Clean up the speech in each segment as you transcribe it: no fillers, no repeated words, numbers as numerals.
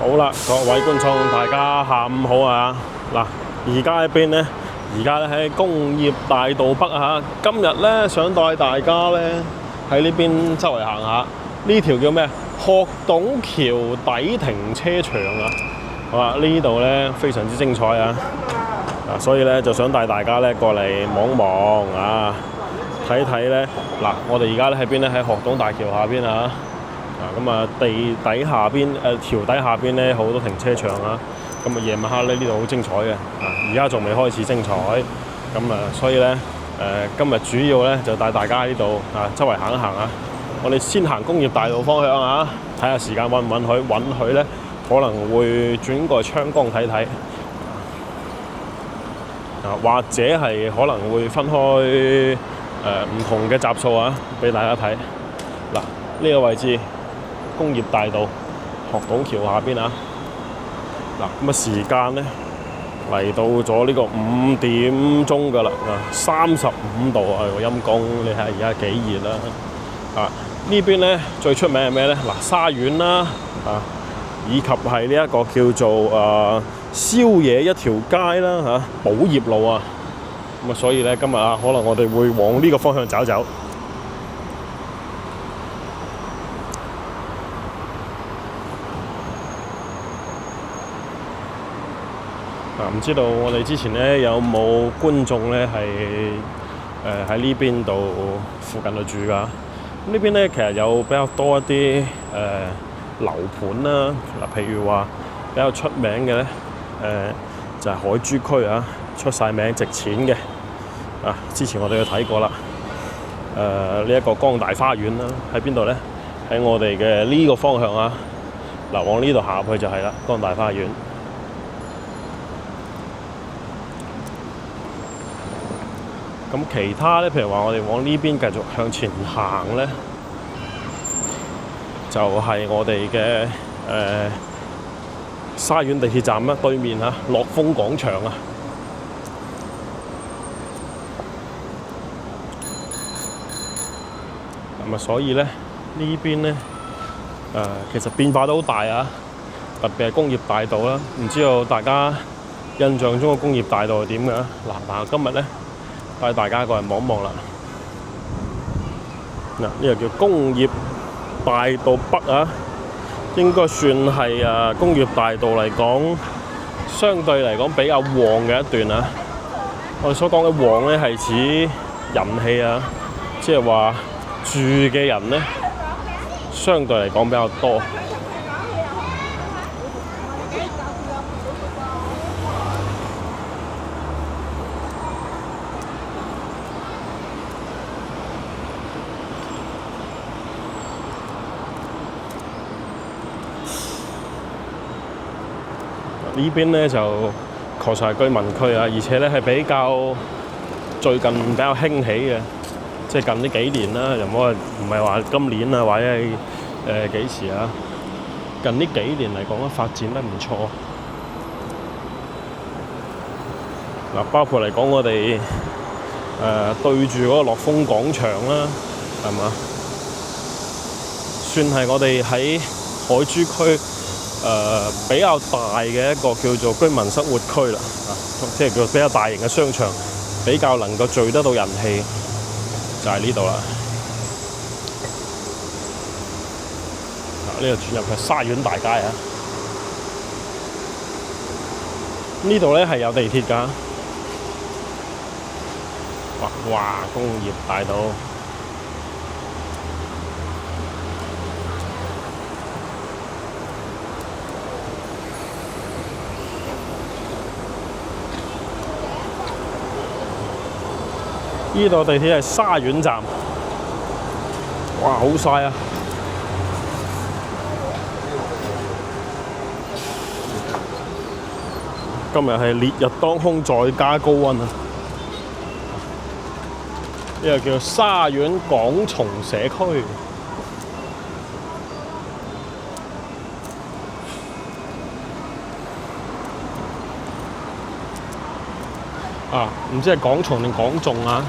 好啦，各位觀眾，大家下午好啊！嗱，而家喺邊呢？而家咧喺工業大道北啊！今日咧想帶大家咧喺呢邊周圍行下。呢條叫咩？鶴洞橋底停車場啊！好啊，呢度咧非常之精彩啊！所以咧就想帶大家咧過嚟望望啊，睇睇咧嗱，我哋而家咧喺邊咧？喺鶴洞大橋下邊啊！咁啊，地底下邊橋底下邊咧好多停車場啊！咁啊，夜晚黑咧呢度好精彩嘅而家仲未開始精彩，咁所以咧今日主要咧就帶大家喺呢度周圍行一行啊！我哋先行工業大道方向啊，睇下時間允唔允許，允許咧可能會轉過昌崗睇睇或者係可能會分開唔同嘅集數啊，俾大家睇。嗱，呢個位置工業大道鶴洞橋下邊啊。嗱，咁啊時間咧嚟到咗呢個5點鐘㗎啦，35度啊，陰公，你睇下而家幾熱啦！呢邊咧最出名係咩咧？嗱，沙園啦以及係呢一個叫做宵夜一條街啦寶業路啊，咁啊所以咧今日可能我哋會往呢個方向走走。唔知道我哋之前咧有冇觀眾咧係喺呢邊度附近度住㗎？呢邊咧其實有比較多一啲樓盤啦，嗱，譬如話比較出名嘅咧就係海珠區啊，出晒名值錢嘅之前我哋去睇過啦。呢一個光大花園啦，喺邊度咧？喺我哋嘅呢個方向啊，嗱，往呢度行入去就係啦，光大花園。咁其他咧，譬如話我哋往呢邊繼續向前行咧，就係我哋嘅沙園地鐵站啦，對面樂豐廣場啊。咁啊，所以咧呢邊咧其實變化都好大啊，特別係工業大道啦。唔知道大家印象中嘅工業大道係點嘅？嗱，今日咧帶大家過嚟望望啦。嗱，呢個叫工業大道北啊，應該算係工業大道嚟講，相對嚟講比較旺嘅一段啊。我哋所講嘅旺咧係指人氣啊，即係話住嘅人咧，相對嚟講比較多。呢邊咧就確實係居民區啊，而且咧係比較最近比較興起嘅，即係近呢幾年啦，又唔係話今年啊，或者係幾時啊？近呢幾年嚟講咧發展得唔錯。嗱，包括嚟講我哋對住嗰個樂豐廣場啦，係嘛？算係我哋喺海珠區比較大嘅一個叫做居民生活區啦，即係叫比較大型嘅商場，比較能夠聚得到人氣，就係呢度啦。呢度轉入去沙園大街啊！呢度咧係有地鐵㗎。哇！工業大道。呢度地鐵係沙園站，哇，好曬啊！今日係烈日當空，再加高溫啊！呢個叫沙園廣從社區。唔知係廣從定廣眾啊？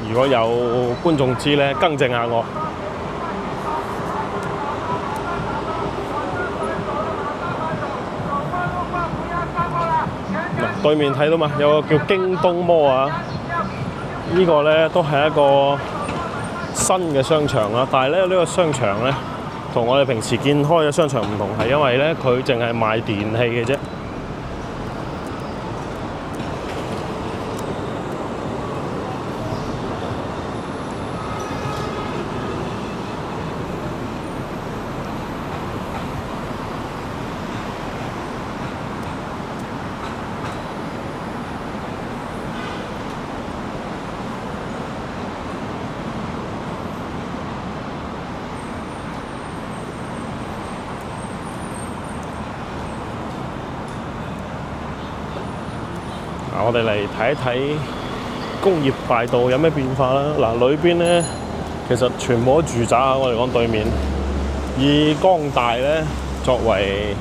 如果有觀眾知咧，更正下我。對面睇到嘛，有個叫京東摩啊，呢個咧都係一個新嘅商場啦。但係咧呢個商場咧，同我哋平時見開嘅商場唔同，係因為咧佢淨係賣電器嘅啫。我哋嚟睇一睇工業大道有咩變化啦。嗱，裏邊咧其實全部都住宅啊。我哋講對面，以光大咧作為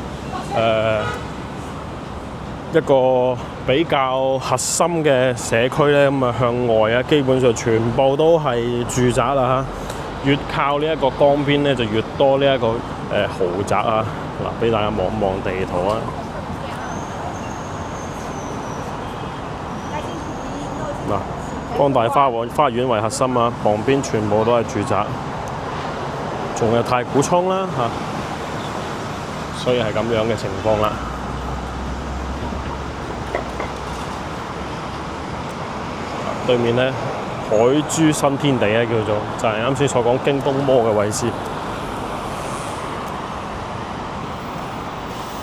一個比較核心嘅社區咧，咁啊向外啊，基本上全部都係住宅啦嚇。越靠呢一個江邊咧，就越多呢一個豪宅啊。嗱，俾大家望一望地圖啊。嗱，光大花園為核心啊，旁邊全部都係住宅，仲有太古倉啦嚇，所以係咁樣嘅情況啦。對面咧海珠新天地咧叫做，就係啱先所講京東摩嘅位置。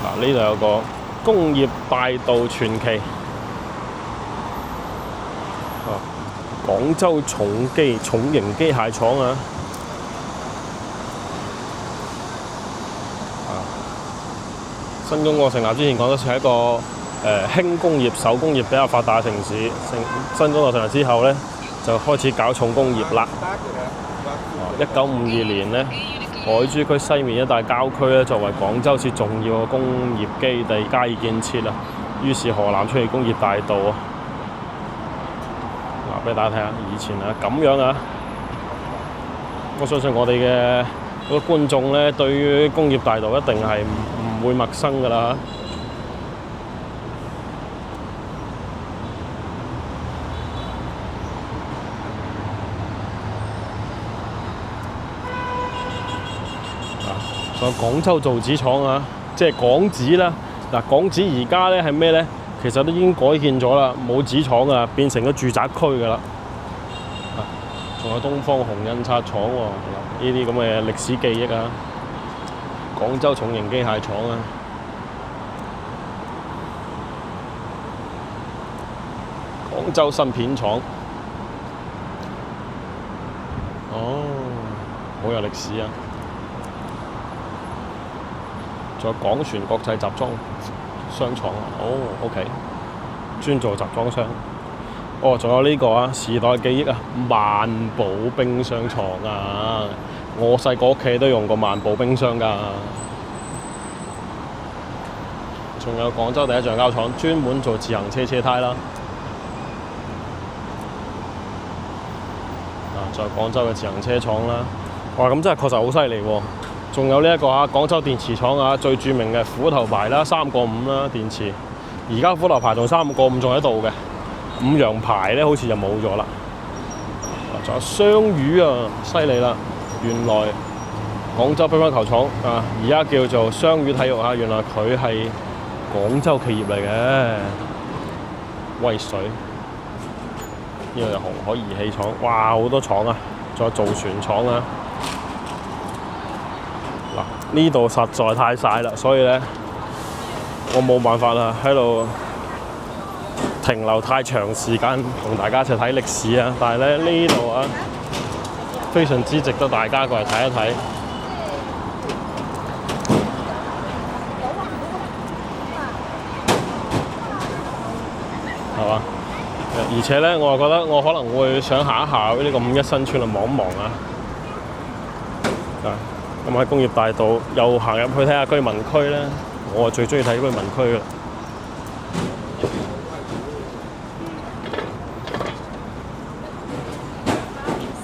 嗱，呢度有個工業大道傳奇。廣州重型機械廠啊！新中國成立之前，廣州市係一個輕工業、手工業比較發達嘅城市。新中國成立之後咧，就開始搞重工業啦。1952年咧，海珠區西面一帶郊區咧，作為廣州市重要嘅工業基地加以建設啊。於是河南出現工業大道啊！俾大家睇下，以前啊咁樣啊，我相信我哋嘅嗰個觀眾咧，對於工業大道一定係唔會陌生㗎啦。仲有廣州造紙廠啊，即係港紙啦。嗱，港紙而家咧係咩咧？其實都已經改建咗啦，冇紙廠啊，變成咗住宅區㗎啦。仲有東方紅印刷廠喎，呢啲咁嘅歷史記憶啊。廣州重型機械廠啊，廣州芯片廠。哦，好有歷史啊！仲有廣船國際集裝商廠啊，哦 ，OK， 專做集裝箱。哦，仲有呢個啊，時代記憶啊，萬寶冰箱廠啊，我細個屋企都用過萬寶冰箱㗎。仲有廣州第一橡膠廠，專門做自行車車胎啦。仲有廣州嘅自行車廠啦。哇，咁真係確實好犀利喎！仲有呢一個廣州電池廠啊，最著名嘅虎頭牌啦，3個5啦電池。而家虎頭牌仲3個5仲喺度嘅，5羊牌咧好似就冇咗啦。仲有雙魚啊，犀利啦！原來廣州乒乓球廠啊，而家叫做雙魚體育啊，原來佢係廣州企業嚟嘅。威水，呢個係紅海儀器廠，哇，好多廠啊！仲有造船廠啊。呢度實在太曬啦，所以咧我冇辦法啦，喺度停留太長時間同大家一齊睇歷史啊！但係咧呢度啊，非常之值得大家過嚟睇一睇。係嘛？而且咧，我又覺得我可能會想行一下呢個五一新村啊，望一望啊。咁喺工業大道又行入去睇下居民區咧，我最中意睇居民區嘅。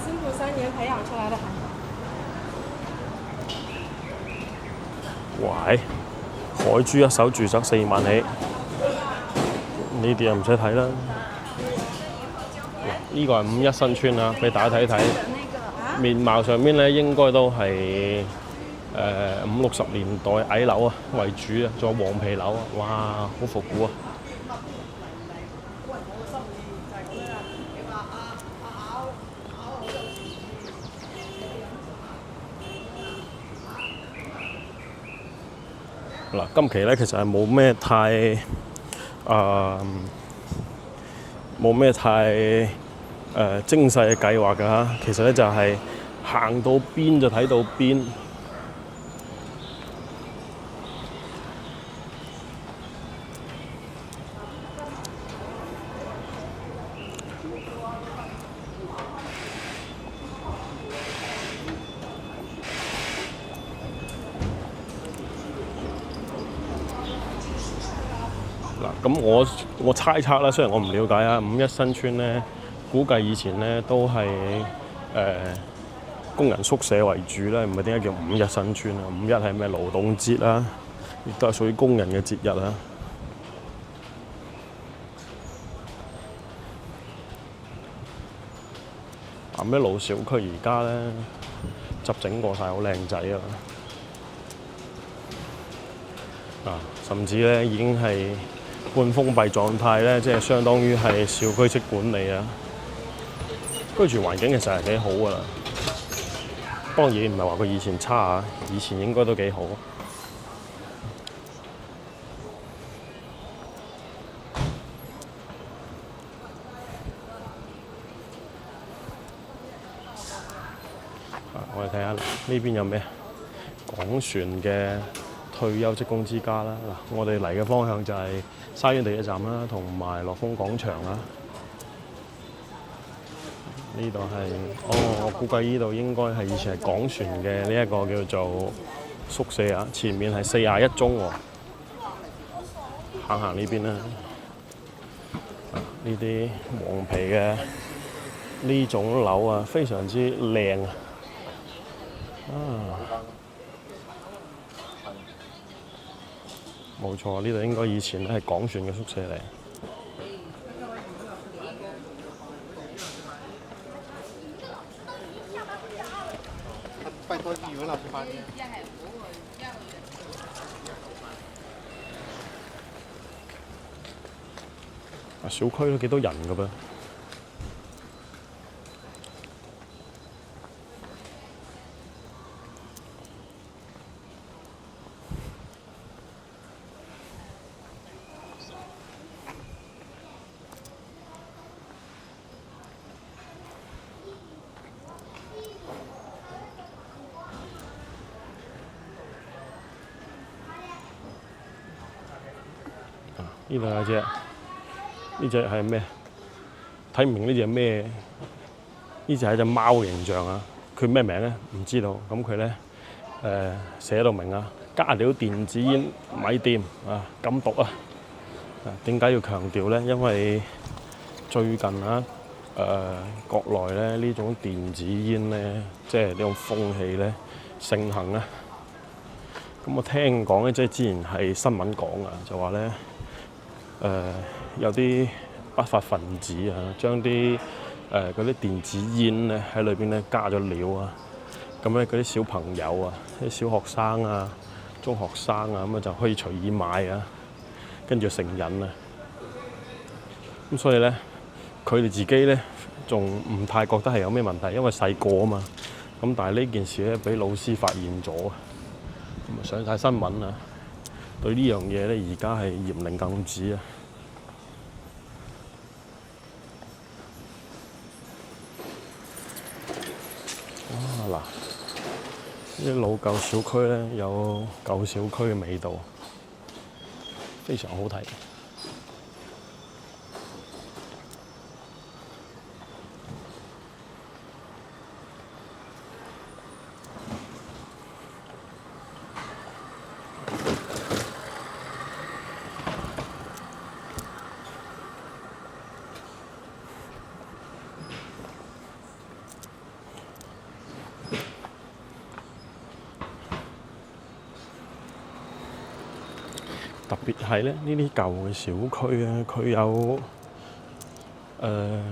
辛苦3年培養出來的孩子。喂，海珠一手住宅4萬起，呢啲又唔使睇啦。呢個係五一新村啊，俾大家睇睇。面貌上面咧應該都係50、60年代矮樓啊為主啊，仲有黃皮樓啊，哇，好復古啊！嗱，今期咧其實係冇咩太精細嘅計劃㗎嚇，其實咧就係行到邊就睇到邊。嗱，咁我猜測啦，雖然我唔了解啊，五一新村咧，估計以前咧都係工人宿舍為主啦，唔係點解叫五一新村啊？五一係咩勞動節啦，亦都係屬於工人嘅節日啊。南一路小區而家咧執整過晒，好靚仔啊！甚至咧已經係半封閉狀態咧，即係相當於係小區式管理啊。居住環境其實係幾好㗎啦，當然唔係話佢以前差啊，以前應該都幾好。我哋睇下呢邊有咩港船嘅退休職工之家啦。嗱，我哋嚟嘅方向就係沙園地鐵站啦，同埋樂豐廣場啦。呢度係我估計呢度應該係以前係港船嘅呢一個叫做宿舍啊。前面係41中喎，行呢邊啦。呢啲黃皮嘅呢種樓啊，非常之靚啊！冇錯，呢度應該以前係港船嘅宿舍嚟。小區都幾多人㗎噃。呢度有隻，呢隻係咩？睇唔明呢隻係咩？呢隻係隻貓嘅形象啊！佢咩名咧？唔知道。咁佢咧寫到明啊，加料電子煙咪掂啊，禁毒啊！點解要強調咧？因為最近啊國內咧呢種電子煙咧，即係呢種風氣咧盛行啊！咁我聽講咧，即係之前係新聞講啊，就話咧。有啲不法分子啊，將啲嗰啲電子煙咧喺裏邊咧加咗料啊，咁咧嗰啲小朋友啊，啲小學生啊、中學生啊，咁啊就可以隨意買啊，跟住成癮啊。咁所以咧，佢哋自己咧仲唔太覺得係有咩問題，因為細個啊嘛。咁但係呢件事咧俾老師發現咗，咁啊上晒新聞啊。對呢樣嘢咧，而家係嚴令禁止啊！哇嗱，呢啲老舊小區咧，有舊小區嘅味道，非常好睇。特別係咧呢啲舊嘅小區咧，佢有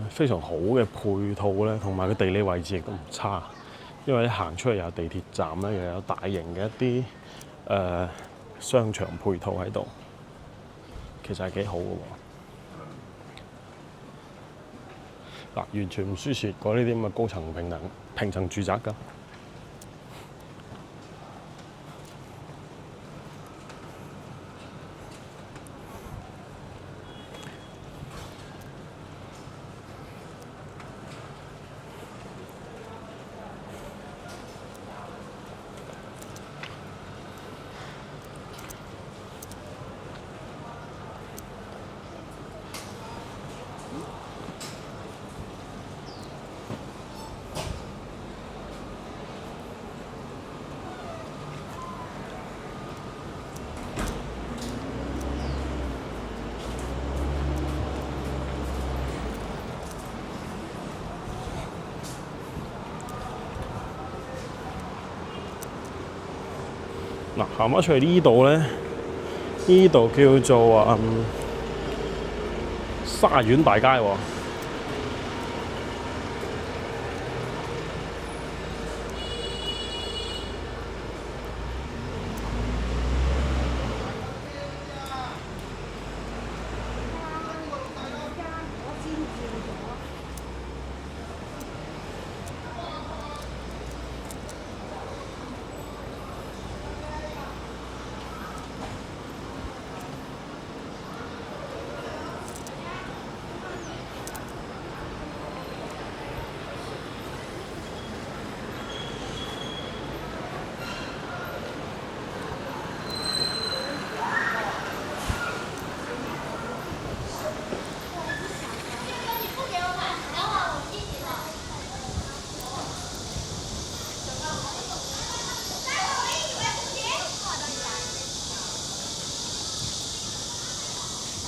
非常好嘅配套咧，同埋個地理位置亦都唔差。因為你行出嚟有地鐵站咧，又有大型嘅一啲商場配套喺度，其實係幾好嘅喎。嗱，完全唔輸蝕過呢啲咁嘅高層平層住宅㗎。嗱，行翻出去呢度咧，呢度叫做沙苑大街喎。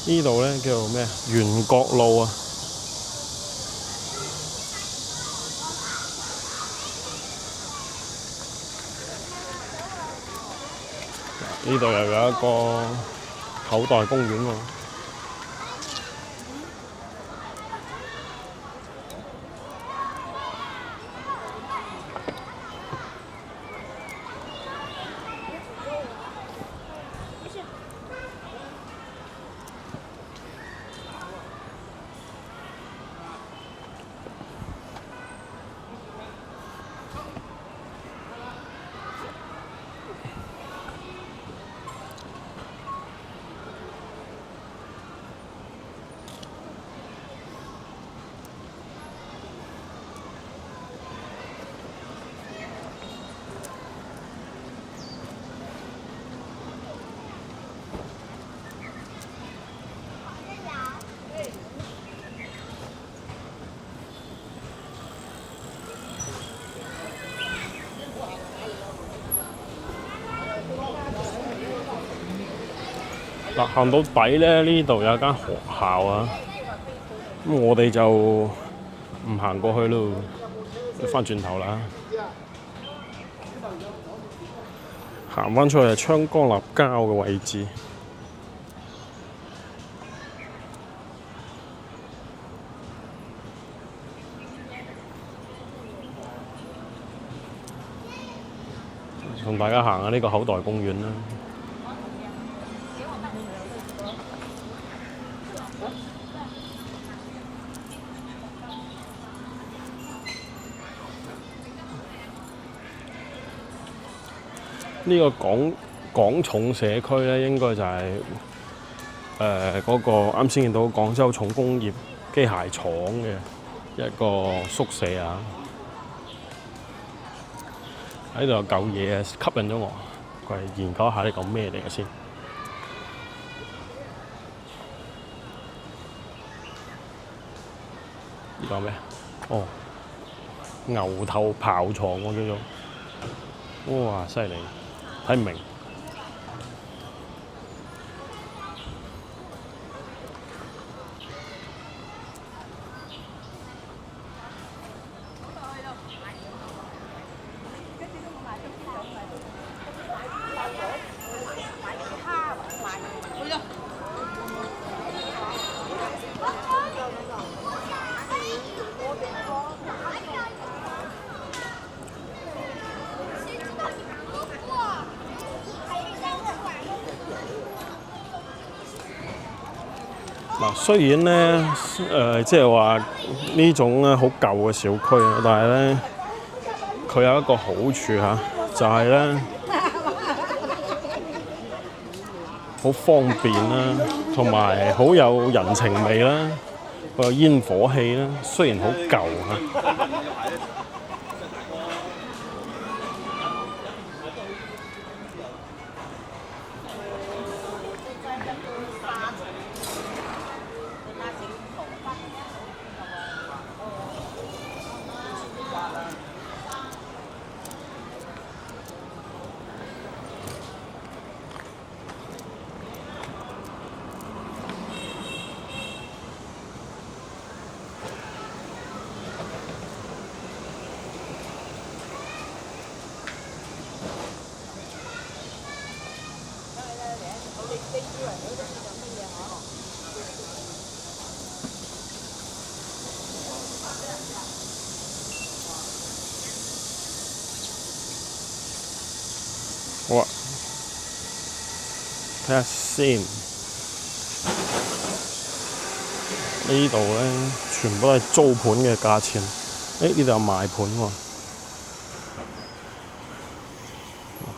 呢度咧叫做咩啊？元角路啊！呢度又有一個口袋公園喎。嗱，行到底咧，呢度有一間學校啊，咁我哋就唔行過去咯，翻轉頭啦。行翻出去係昌江立交嘅位置。同大家行下呢個口袋公園啦。呢個廣重社區咧，應該就係嗰個啱先見到廣州重工業機械廠嘅一個宿舍啊！喺度有嚿嘢吸引咗我，過嚟研究一下呢個咩嚟嘅先。呢個咩？哦，牛頭刨床喎叫做。哇！犀利，睇唔明。嗱，雖然咧即係話呢種咧好舊嘅小區啊，但係咧佢有一個好處嚇，就係咧好方便啦，同埋好有人情味啦，好有煙火氣啦。雖然好舊嚇。好啊，睇下先。呢度咧全部都係租盤嘅價錢。呢度有賣盤喎。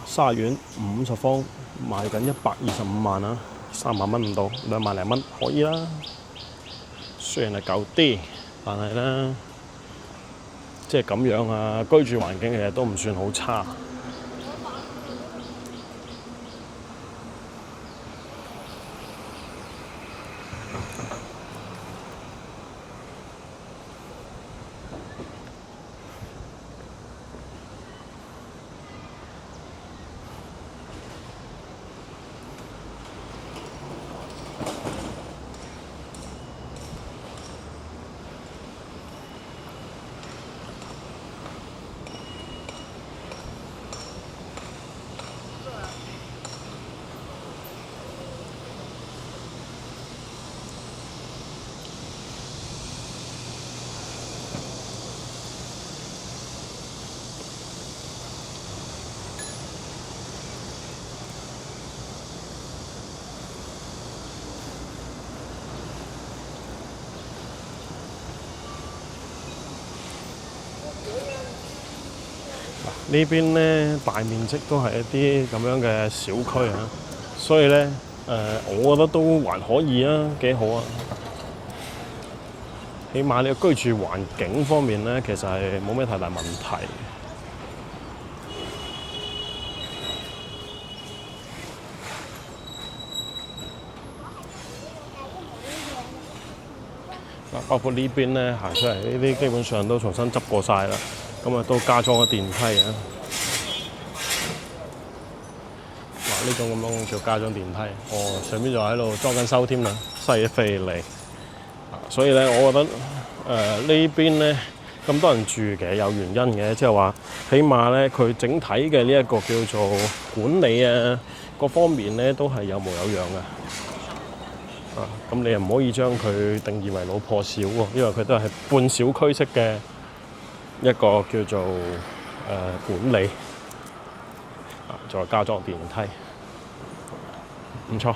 沙苑50方賣緊125萬啊，3萬蚊唔到，2萬零蚊可以啦。雖然係舊啲，但係咧即係咁樣啊，居住環境其實都唔算好差。呢邊咧大面積都係一啲咁樣嘅小區啊，所以咧我覺得都還可以啊，幾好啊。起碼你個居住環境方面咧，其實係冇咩太大問題。包括呢邊咧行出嚟呢啲，基本上都重新執過晒啦。咁啊，都加裝咗電梯啊！嗱，呢種咁樣叫加裝電梯。哦，上邊就喺度裝緊修添啦，犀利嚟。所以咧，我覺得呢邊咧咁多人住嘅有原因嘅，即係話起碼咧佢整體嘅呢一個叫做管理啊各方面咧都係有模有樣嘅。咁你又唔可以將佢定義為老破小喎，因為佢都係半小區式嘅一個叫做管理，再加裝電梯，唔錯。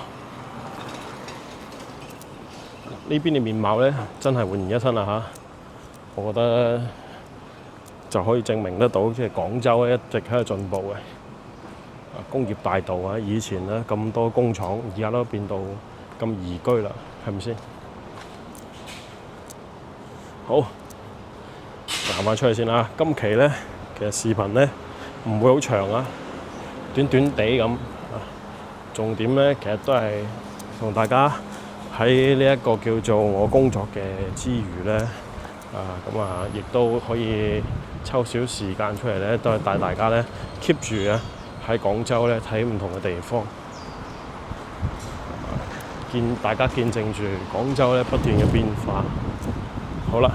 呢邊嘅面貌咧，真係煥然一新啦嚇！我覺得就可以證明得到，即係廣州咧一直喺度進步嘅。工業大道啊，以前咧咁多工廠，而家都變到咁宜居啦，係咪先？好。行翻出去先啦。今期咧，其實視頻咧唔會好長啊，短短地咁。重點咧，其實都係同大家喺呢一個叫做我工作嘅之餘咧，亦都可以抽少時間出嚟咧，都係帶大家咧 keep 住啊喺廣州咧睇唔同嘅地方，大家見證住廣州咧不斷嘅變化。好啦。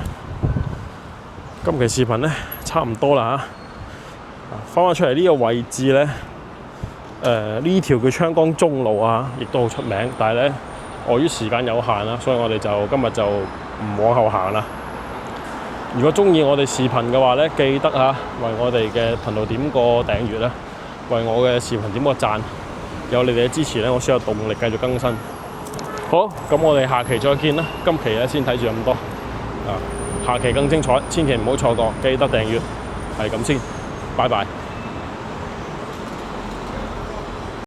今期視頻咧差唔多啦嚇，翻出嚟呢個位置咧，呢條叫昌崗中路啊，亦都好出名，但係咧礙於時間有限啦，所以我哋就今日就唔往後行啦。如果中意我哋視頻嘅話咧，記得為我哋嘅頻道點個訂閱啦，為我嘅視頻點個讚，有你哋嘅支持咧，我先有動力繼續更新。好，咁我哋下期再見啦。今期咧先睇住咁多，下期更精彩，千祈唔好錯過，記得訂閱，係咁先，拜拜。